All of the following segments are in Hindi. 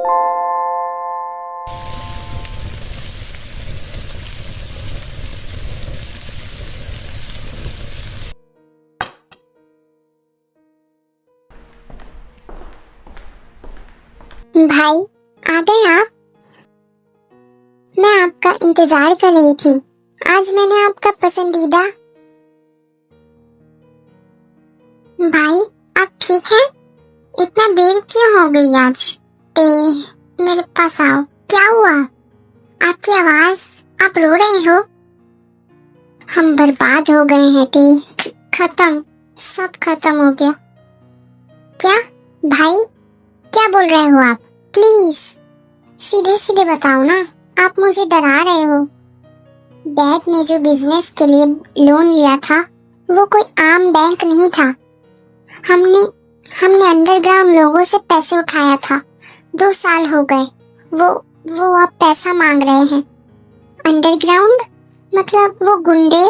भाई, आ गए आप? मैं आपका इंतजार कर रही थी। आज मैंने आपका पसंदीदा। भाई, आप ठीक हैं? इतना देर क्यों हो गई आज? ते मेरे पास आओ। क्या हुआ? आपकी आवाज, आप रो रहे हो? हम बर्बाद हो गए हैं टी। खत्म, सब खत्म हो गया। क्या? भाई, क्या बोल रहे हो आप? प्लीज सीधे सीधे बताओ ना। आप मुझे डरा रहे हो। डैड ने जो बिजनेस के लिए लोन लिया था वो कोई आम बैंक नहीं था। हमने हमने अंडरग्राउंड लोगों से पैसे उठाया था। 2 साल हो गए। वो अब पैसा मांग रहे हैं। अंडरग्राउंड मतलब वो गुंडे,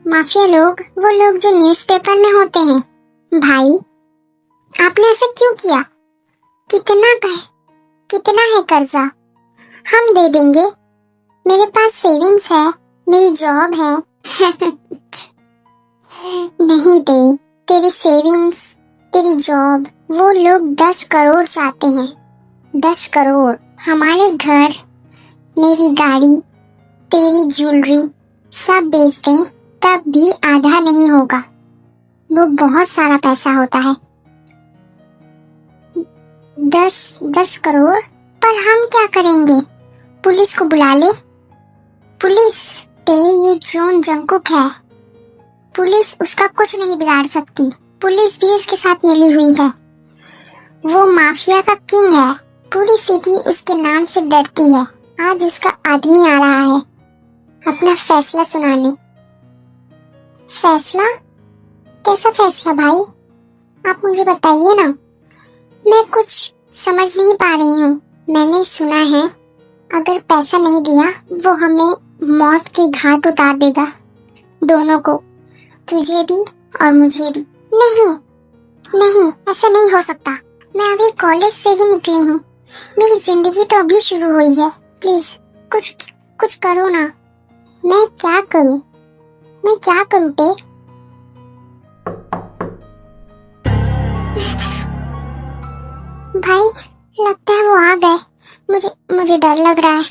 माफिया लोग, वो लोग जो न्यूज़पेपर में होते हैं। भाई, आपने ऐसा क्यों किया? कितना है कर्जा? हम दे देंगे। मेरे पास सेविंग्स है, मेरी जॉब है। नहीं दे। तेरी सेविंग्स, तेरी जॉब, वो लोग 10 करोड़ चाहते हैं। 10 करोड़। हमारे घर, मेरी गाड़ी, तेरी ज्वेलरी सब बेच दें तब भी आधा नहीं होगा। वो बहुत सारा पैसा होता है। 10 करोड़। पर हम क्या करेंगे? पुलिस को बुला ले। पुलिस? ये जॉन जंकुक है। पुलिस उसका कुछ नहीं बिगाड़ सकती। पुलिस भी उसके साथ मिली हुई है। वो माफिया का किंग है। पूरी सिटी उसके नाम से डरती है। आज उसका आदमी आ रहा है अपना फैसला सुनाने। फैसला? कैसा फैसला भाई? आप मुझे बताइए ना। मैं कुछ समझ नहीं पा रही हूँ। मैंने सुना है अगर पैसा नहीं दिया वो हमें मौत के घाट उतार देगा, दोनों को, तुझे भी और मुझे भी। नहीं नहीं, ऐसा नहीं हो सकता। मैं अभी कॉलेज से ही निकली हूँ। मेरी जिंदगी तो अभी शुरू हुई है। प्लीज कुछ करो ना। मैं क्या करूँ पे? भाई, लगता है वो आ गए। मुझे डर लग रहा है।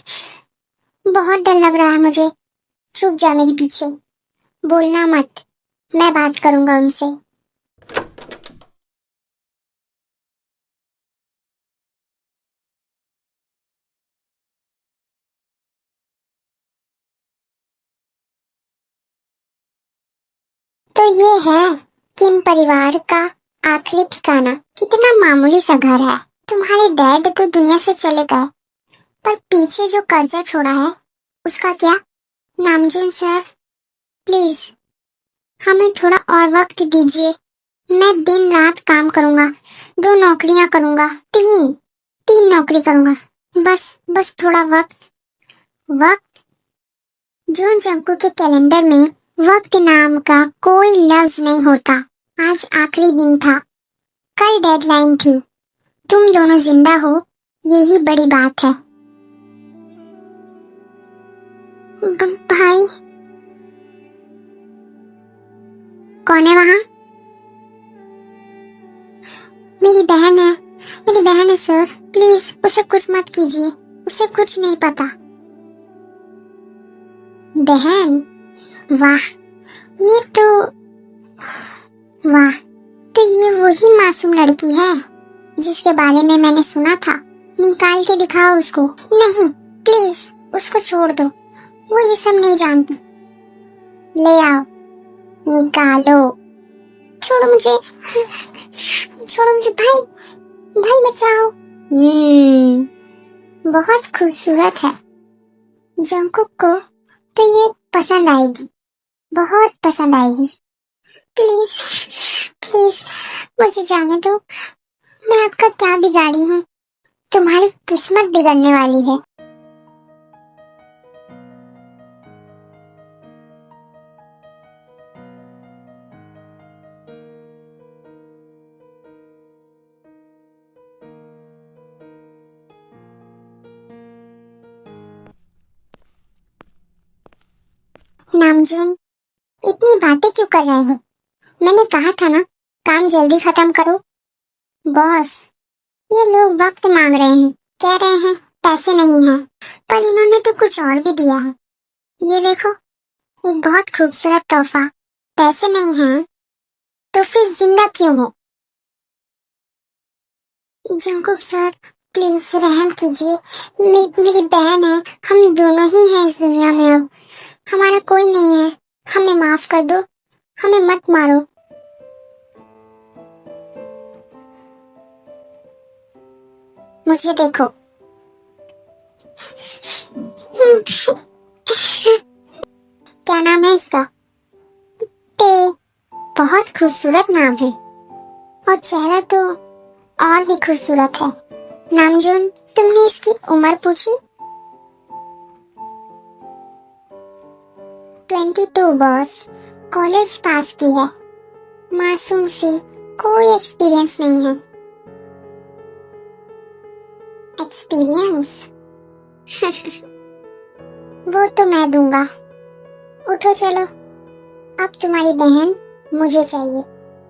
बहुत डर लग रहा है मुझे। छुप जा मेरे पीछे। बोलना मत। मैं बात करूंगा उनसे। तो ये है किम परिवार का आखिरी ठिकाना। कितना मामूली सा घर है। तुम्हारे डैड तो दुनिया से चले गए, पर पीछे जो कर्जा छोड़ा है उसका क्या? नामजून सर, प्लीज हमें थोड़ा और वक्त दीजिए। मैं दिन रात काम करूंगा। 2 नौकरियां करूंगा। तीन नौकरी करूंगा। बस थोड़ा वक्त। जॉन जंकू के कैलेंडर में वक्त नाम का कोई लफ्ज नहीं होता। आज आखिरी दिन था। कल डेडलाइन थी। तुम दोनों जिंदा हो, यही बड़ी बात है। भाई, कौन है वहाँ? मेरी बहन है सर। प्लीज उसे कुछ मत कीजिए। उसे कुछ नहीं पता। बहन? वाह, ये तो वाह, तो ये वही मासूम लड़की है जिसके बारे में मैंने सुना था। निकाल के दिखाओ उसको। नहीं, प्लीज उसको छोड़ दो। वो ये सब नहीं जानती। ले आओ, निकालो। छोड़ो मुझे। छोड़ो मुझे भाई। भाई बचाओ। बहुत खूबसूरत है। जंकुक को तो ये पसंद आएगी, बहुत पसंद आएगी। प्लीज प्लीज मुझे जाने दो। मैं आपका क्या बिगाड़ी हूँ? तुम्हारी किस्मत बिगड़ने वाली है। नामजून, इतनी बातें क्यों कर रहे हो? मैंने कहा था ना, काम जल्दी खत्म करो। बॉस, ये लोग वक्त मांग रहे हैं, कह रहे हैं पैसे नहीं हैं, पर इन्होंने तो कुछ और भी दिया है। ये देखो, एक बहुत खूबसूरत तोहफा। पैसे नहीं हैं तो फिर जिंदा क्यों हो? जंकुक सर, प्लीज रहम कीजिए। मेरी बहन है, हम दोनों ही हैं इस दुनिया में। अब हमारा कोई नहीं है, हमें माफ कर दो, हमें मत मारो। मुझे देखो। क्या नाम है इसका? टे। बहुत खूबसूरत नाम है, और चेहरा तो और भी खूबसूरत है। नामजून, तुमने इसकी उम्र पूछी? 22 बॉस, कॉलेज पास की है, मासूम सी, कोई एक्सपीरियंस नहीं है। एक्सपीरियंस? वो तो मैं दूंगा। उठो चलो, अब तुम्हारी बहन मुझे चाहिए।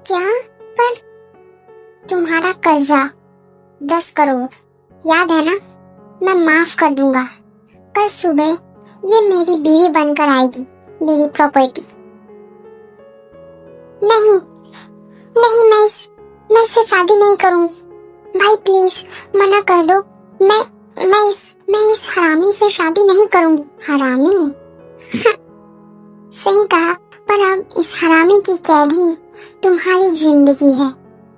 क्या? पर तुम्हारा कर्जा 10 करोड़, याद है ना? मैं माफ कर दूंगा। कल सुबह ये मेरी बीवी बनकर आएगी, मेरी प्रॉपर्टी। नहीं नहीं, मैं इससे शादी नहीं करूंगी। भाई प्लीज मना कर दो। मैं इस हरामी से शादी नहीं करूंगी। हरामी? सही कहा, पर अब इस हरामी की कैद ही तुम्हारी जिंदगी है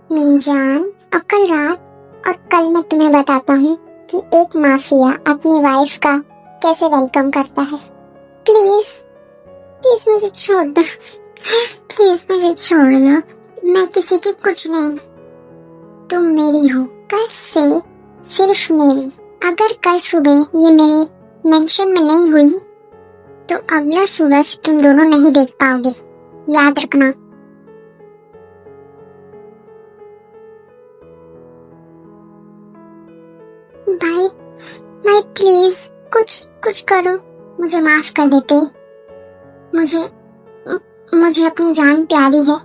मेरी जान। और कल रात और कल मैं तुम्हें बताता हूँ कि एक माफिया अपनी वाइफ का कैसे वेलकम करता है। प्लीज प्लीज मुझे छोड़ दो। प्लीज मुझे छोड़ दो, मैं किसी की कुछ नहीं। तुम मेरी हो, कल से सिर्फ मेरी। अगर कल सुबह ये मेरे मेंशन में नहीं हुई तो अगला सूरज तुम दोनों नहीं देख पाओगे, याद रखना। भाई भाई प्लीज कुछ करो, मुझे माफ कर देते। मुझे अपनी जान प्यारी है,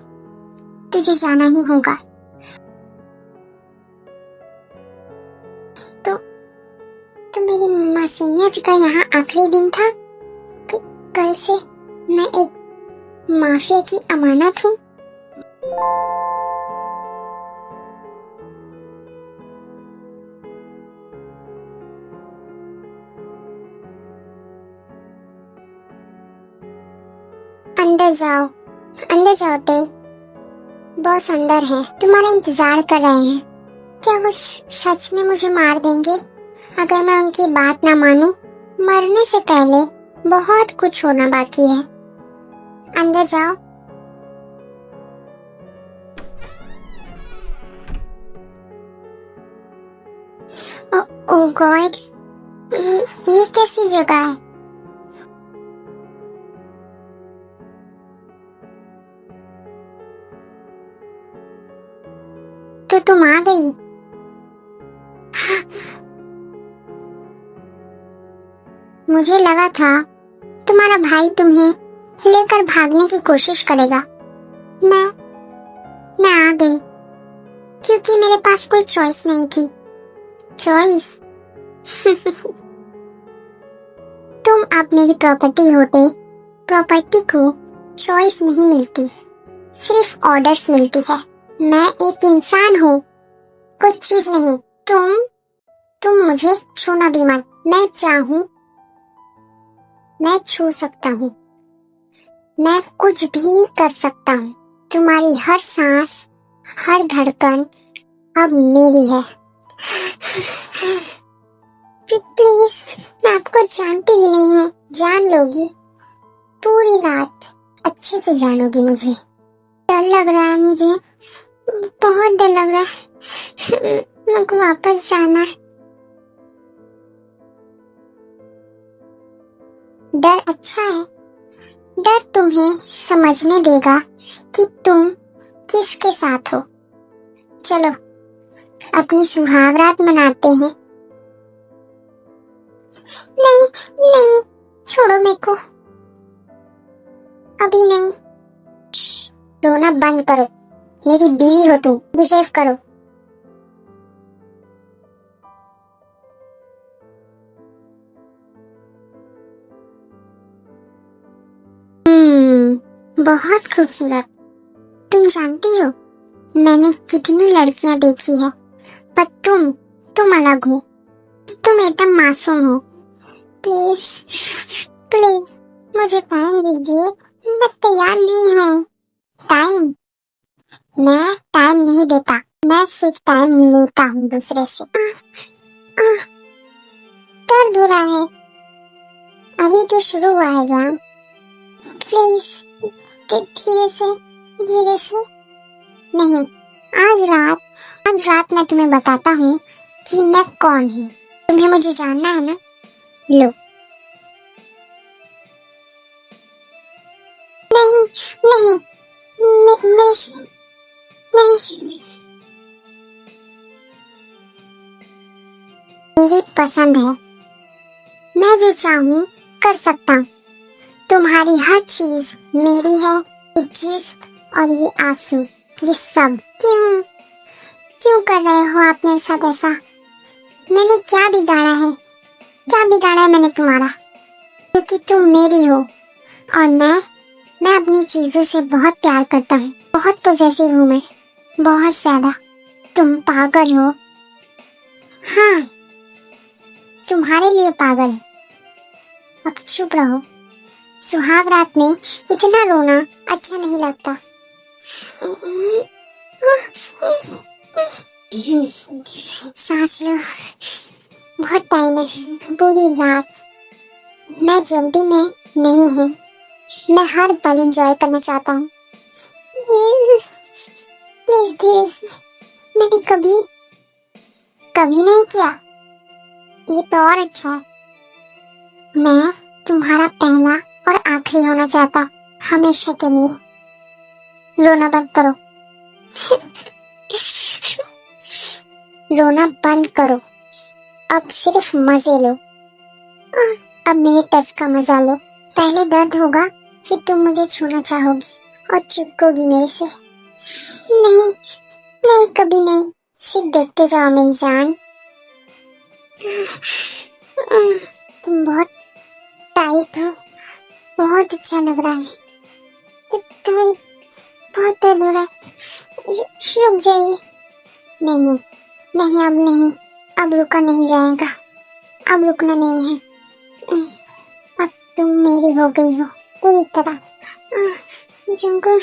तुझे जाना ही होगा। तो मेरी मासूमियत का यहाँ आखिरी दिन था। कल से मैं एक माफिया की अमानत हूँ। अंदर जाओ टे। बॉस अंदर है, तुम्हारा इंतजार कर रहे हैं। क्या वो सच में मुझे मार देंगे अगर मैं उनकी बात ना मानूं? मरने से पहले बहुत कुछ होना बाकी है। अंदर जाओ। ओह गॉड, ये कैसी जगह है? तो तुम आ गई। मुझे लगा था तुम्हारा भाई तुम्हें लेकर भागने की कोशिश करेगा। मैं आ गई क्योंकि मेरे पास कोई चॉइस नहीं थी। चॉइस? तुम अब मेरी प्रॉपर्टी होते, प्रॉपर्टी को चॉइस नहीं मिलती, सिर्फ ऑर्डर्स मिलती है। मैं एक इंसान हूँ, कुछ चीज नहीं। तुम मुझे छूना भी मत। मैं चाहूँ मैं छू सकता हूँ, मैं कुछ भी कर सकता हूँ। तुम्हारी हर सांस, हर धड़कन अब मेरी है। प्लीज, मैं आपको जानती भी नहीं हूँ। जान लोगी, पूरी रात अच्छे से जानोगी मुझे। डर लग रहा है मुझे, बहुत डर लग रहा है। मेरे को वापस जाना है। डर अच्छा है, डर तुम्हें समझने देगा कि तुम किसके साथ हो। चलो अपनी सुहाग रात मनाते हैं। नहीं नहीं, छोड़ो मेरे को। अभी नहीं। रोना बंद करो, मेरी बीवी हो तुम, बिहेव करो। बहुत खूबसूरत। तुम जानती हो मैंने कितनी लड़कियां देखी है, पर तुम अलग हो। तुम एकदम मासूम हो। प्लीज प्लीज मुझे टाइम दीजिए, मैं तैयार नहीं हूँ। टाइम? मैं टाइम नहीं देता, मैं सिर्फ टाइम लेता हूँ दूसरे से। दर्द हो रहा है, अभी तो शुरू हुआ है जान। प्लीज धीरे से। नहीं, आज रात मैं तुम्हें बताता हूँ कि मैं कौन हूँ। तुम्हें मुझे जानना है ना? लो। नहीं नहीं, नहीं, मेरी पसंद है, मैं जो चाहूँ कर सकता हूँ। तुम्हारी हर चीज मेरी है, ये जिस्म और ये आंसू, ये सब। क्यों कर रहे हो आप मेरे साथ ऐसा? मैंने क्या बिगाड़ा है? क्या बिगाड़ा है मैंने तुम्हारा? क्योंकि तुम मेरी हो और मैं अपनी चीजों से बहुत प्यार करता हूँ। बहुत पॉसेसिव हूँ मैं, बहुत ज्यादा। तुम पागल हो। हाँ, तुम्हारे लिए पागल। अब चुप रहो। सुहाग रात में इतना रोना अच्छा नहीं लगता। सांस लो, बहुत टाइम है, पूरी रात। मैं जल्दी में नहीं हूँ, मैं हर पल एंजॉय करना चाहता हूँ। प्लीज धीरे से। मैंने कभी नहीं किया, ये तो और अच्छा है। मैं तुम्हारा पहला और आखिरी होना चाहता, हमेशा के लिए। रोना बंद करो। रोना बंद करो, अब सिर्फ मजे लो। अब मेरे टच का मजा लो। पहले दर्द होगा, फिर तुम मुझे छूना चाहोगी और चिपकोगी मेरे से। नहीं नहीं, कभी नहीं, सिर्फ देखते जाओ मेरी जान। तुम बहुत टाइट हो, बहुत अच्छा लग रहा है। दर्द, बहुत दर्द हो रहा है, रुक जाइए। नहीं नहीं, अब नहीं, अब रुका नहीं जाएगा, अब रुकना नहीं है। अब तुम मेरी हो गई हो पूरी तरह। जंगल,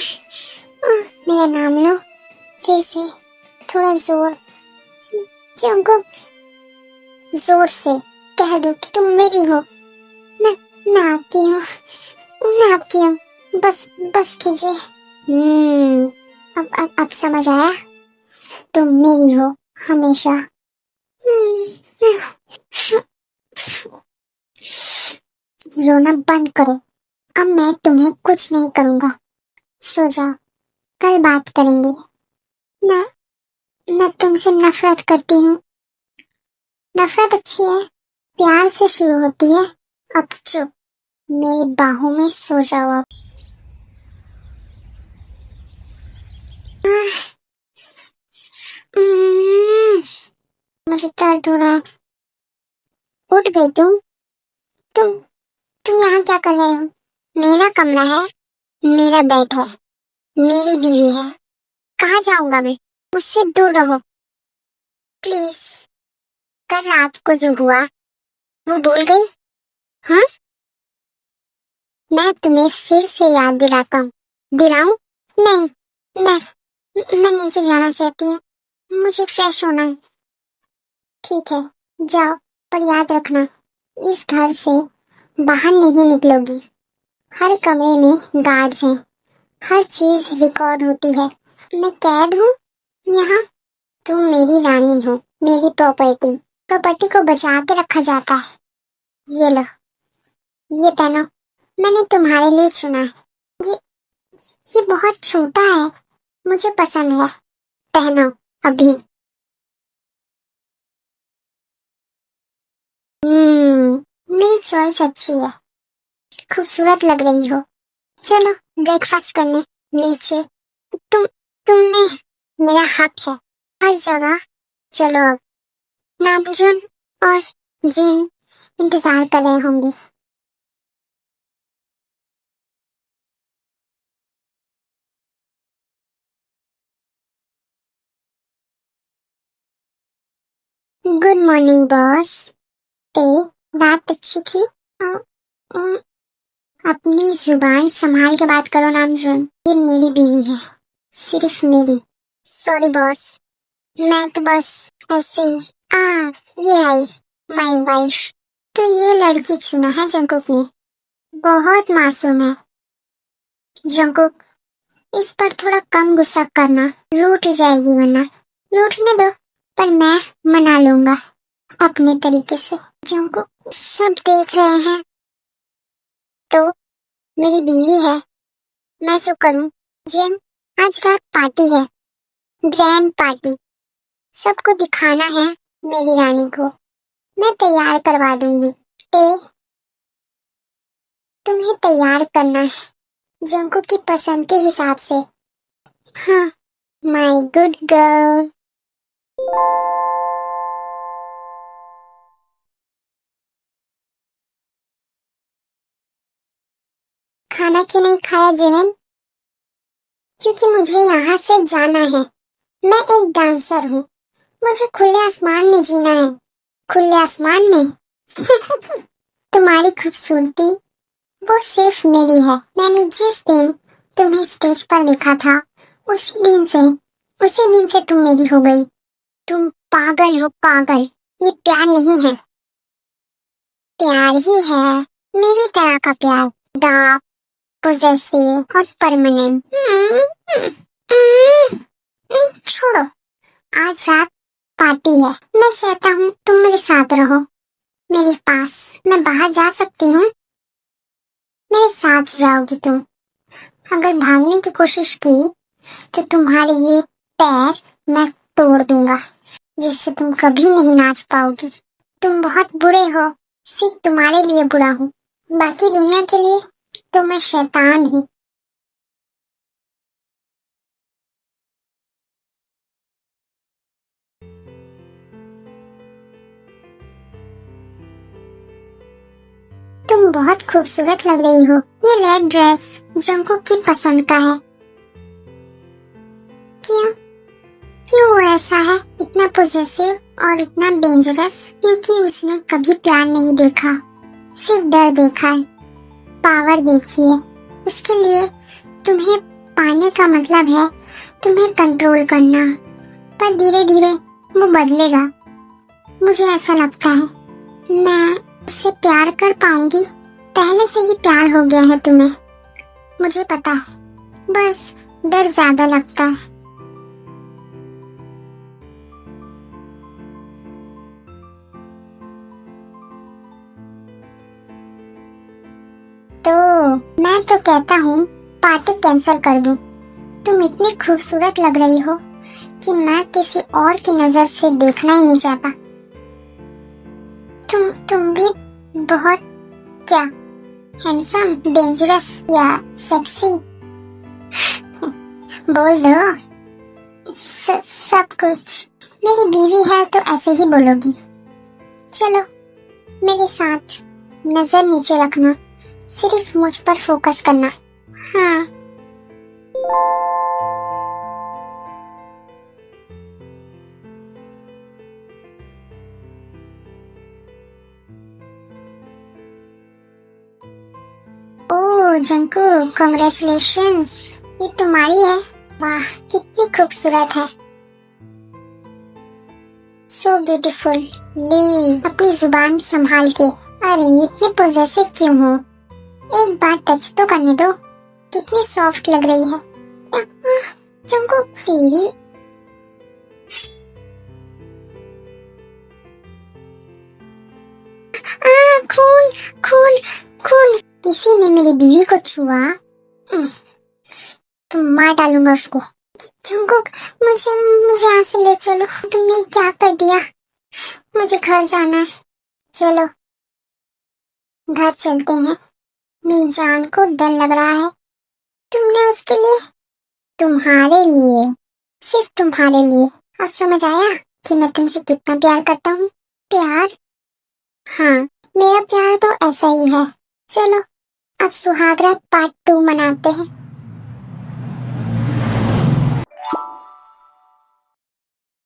मेरा नाम लो फिर से, थोड़ा जोर। जंगल, जोर से कह दो कि तुम मेरी हो। मैं आपकी हूँ, मैं आपकी हूँ। बस कीजिए। अब समझ आया, तुम मेरी हो हमेशा। रोना बंद करो, अब मैं तुम्हें कुछ नहीं करूँगा। सो जाओ, कल बात करेंगे। मैं तुमसे नफरत करती हूँ। नफरत अच्छी है, प्यार से शुरू होती है। अब चुप, मेरी बाहों में सो जाओ अब। मुझे दर्द हो रहा है। उठ गई तुम तुम यहाँ क्या कर रहे हो? मेरा कमरा है, मेरा बेड है, मेरी बीवी है। कहाँ जाऊंगा मैं? मुझसे दूर रहो प्लीज। कल रात को जो हुआ वो भूल गई? हाँ, मैं तुम्हें फिर से याद दिलाता हूँ। दिलाऊं? नहीं, मैं नीचे जाना चाहती हूँ, मुझे फ्रेश होना है। ठीक है, जाओ, पर याद रखना इस घर से बाहर नहीं निकलोगी। हर कमरे में गार्ड्स हैं, हर चीज रिकॉर्ड होती है। मैं कैद हूँ यहाँ, तुम मेरी रानी हो, मेरी प्रॉपर्टी को बचा के रखा जाता है। ये लो, ये पहनो, मैंने तुम्हारे लिए चुना है। ये बहुत छोटा है, मुझे पसंद है। पहनो अभी। मेरी चॉइस अच्छी है, खूबसूरत लग रही हो। चलो ब्रेकफास्ट करने नीचे। तुमने मेरा हक है हर जगह। चलो अब। नामजुन और जिन इंतजार कर रहे होंगे। Good morning boss. ते रात अच्छी थी? अ, अपनी जुबान संभाल के बात करो नामजुन। ये मेरी बीवी है, सिर्फ मेरी। सॉरी बॉस, मैं तो बस ऐसे ही। ये आई माय वाइफ। तो ये लड़की चुना है जंकुक ने, बहुत मासूम है। जंकुक, इस पर थोड़ा कम गुस्सा करना, रूठ जाएगी वरना। रूठने दो, पर मैं मना लूंगा अपने तरीके से। जंकुक, सब देख रहे हैं तो मेरी बीवी है, मैं जो करूं। जिन, आज रात पार्टी है, ग्रैंड पार्टी। सबको दिखाना है मेरी रानी को। मैं तैयार करवा दूंगी। तुम्हें तैयार करना है जंकुक की पसंद के हिसाब से। हाँ, माय गुड गर्ल। खाना क्यों नहीं खाया जिमिन? क्योंकि मुझे यहाँ से जाना है। मैं एक डांसर हूँ, मुझे खुले आसमान में जीना है। खुले आसमान में? तुम्हारी खूबसूरती वो सिर्फ मेरी है। मैंने जिस दिन तुम्हें स्टेज पर देखा था, उसी दिन से तुम मेरी हो गई। तुम पागल हो, पागल। ये प्यार नहीं है, प्यार ही है, मेरी तरह का प्यार। डार्क, पोजेसिव और परमानेंट। छोड़ो, आज रात पार्टी है। मैं चाहता हूँ तुम मेरे साथ रहो, मेरे पास। मैं बाहर जा सकती हूँ, मेरे साथ जाओगी तुम। अगर भागने की कोशिश की तो तुम्हारे ये पैर मैं तोड़ दूंगा, जिससे तुम कभी नहीं नाच पाओगी। तुम बहुत बुरे हो, सिर्फ तुम्हारे लिए बुरा हूँ, बाकी दुनिया के लिए तो मैं शैतान हूँ। तुम बहुत खूबसूरत लग रही हो। ये रेड ड्रेस जंकुक की पसंद का है। क्यों क्यों वो ऐसा है, इतना पोजेसिव और इतना डेंजरस? क्योंकि उसने कभी प्यार नहीं देखा, सिर्फ डर देखा है, पावर देखी है। उसके लिए तुम्हें पाने का मतलब है तुम्हें कंट्रोल करना। पर धीरे धीरे वो बदलेगा, मुझे ऐसा लगता है। मैं उससे प्यार कर पाऊंगी? पहले से ही प्यार हो गया है तुम्हें, मुझे पता है, बस डर ज्यादा लगता है। तो मैं तो कहता हूँ पार्टी कैंसिल कर दूं। तुम इतनी खूबसूरत लग रही हो कि मैं किसी और की नजर से देखना ही नहीं चाहता। तुम भी बहुत, क्या हैंडसम, डेंजरस या सेक्सी? बोल दो सब कुछ। मेरी बीवी है तो ऐसे ही बोलोगी। चलो मेरे साथ, नजर नीचे रखना, सिर्फ मुझ पर फोकस करना। हाँ। ओह जंकुक, कांग्रेचुलेशंस, ये तुम्हारी है। वाह कितनी खूबसूरत है, सो ब्यूटीफुल। लीव, अपनी जुबान संभाल के। अरे इतने पोजेसिव क्यों हो? एक बार टच तो करने दो, कितनी सॉफ्ट लग रही है। जंकुक तेरी। खून खून खून, किसी ने मेरी बीवी को छुआ तो मार डालूंगा उसको। जंकुक, मुझे मुझे यहाँ से ले चलो। तुमने क्या कर दिया? मुझे घर जाना है। चलो घर चलते हैं, मेरी जान को डर लग रहा है। तुमने उसके लिए, तुम्हारे लिए, सिर्फ तुम्हारे लिए। अब समझ आया कि मैं तुमसे कितना प्यार करता हूँ। प्यार? हाँ, मेरा प्यार तो ऐसा ही है। चलो अब सुहागरात पार्ट 2 मनाते हैं।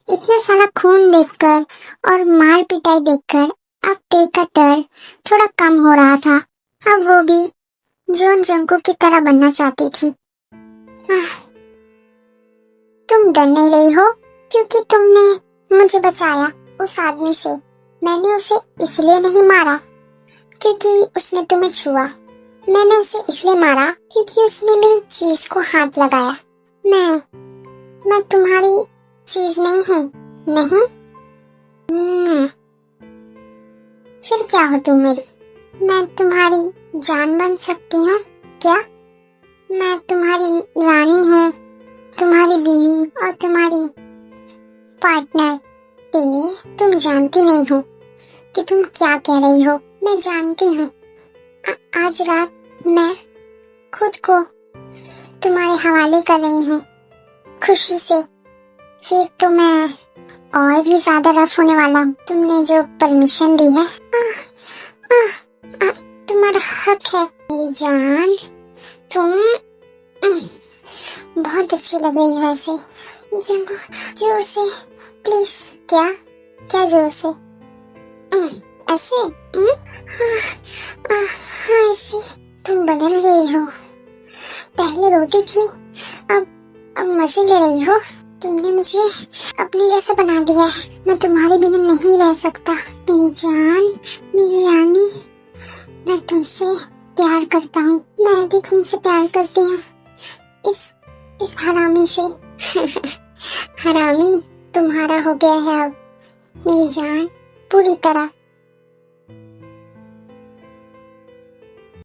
इतना सारा खून देखकर और मार पिटाई देखकर अब टे का डर थोड़ा कम हो रहा था। अब वो भी जॉन जंको की तरह बनना चाहती थी। तुम डर नहीं रही हो क्योंकि तुमने मुझे बचाया उस आदमी से। मैंने उसे इसलिए नहीं मारा क्योंकि उसने तुम्हें छुआ। मैंने उसे इसलिए मारा क्योंकि उसने मेरी चीज को हाथ लगाया। मैं तुम्हारी चीज नहीं हूँ। नहीं? फिर क्या हो तुम मेरी? मैं तुम्हारी जान बन सकती हूँ क्या? मैं तुम्हारी रानी हूँ, तुम्हारी बीवी और तुम्हारी पार्टनर। तुम जानती नहीं हो कि तुम क्या कह रही हो। मैं जानती हूँ। आज रात मैं खुद को तुम्हारे हवाले कर रही हूँ खुशी से। फिर तो मैं और भी ज्यादा रफ होने वाला हूँ। तुमने जो परमिशन दी है, तुम्हारा हक है मेरी जान। तुम बहुत अच्छी लग रही है वैसे। जोर से प्लीज। क्या जोर से? ऐसे? हाँ ऐसे। तुम बदल गई हो। पहले रोती थी, अब मजे ले रही हो। तुमने मुझे अपने जैसा बना दिया है। मैं तुम्हारे बिना नहीं रह सकता मेरी जान, मेरी रानी। मैं तुमसे प्यार करता हूँ। मैं भी तुमसे प्यार करती हूँ। इस हरामी से। हरामी तुम्हारा हो गया है अब मेरी जान, पूरी तरह।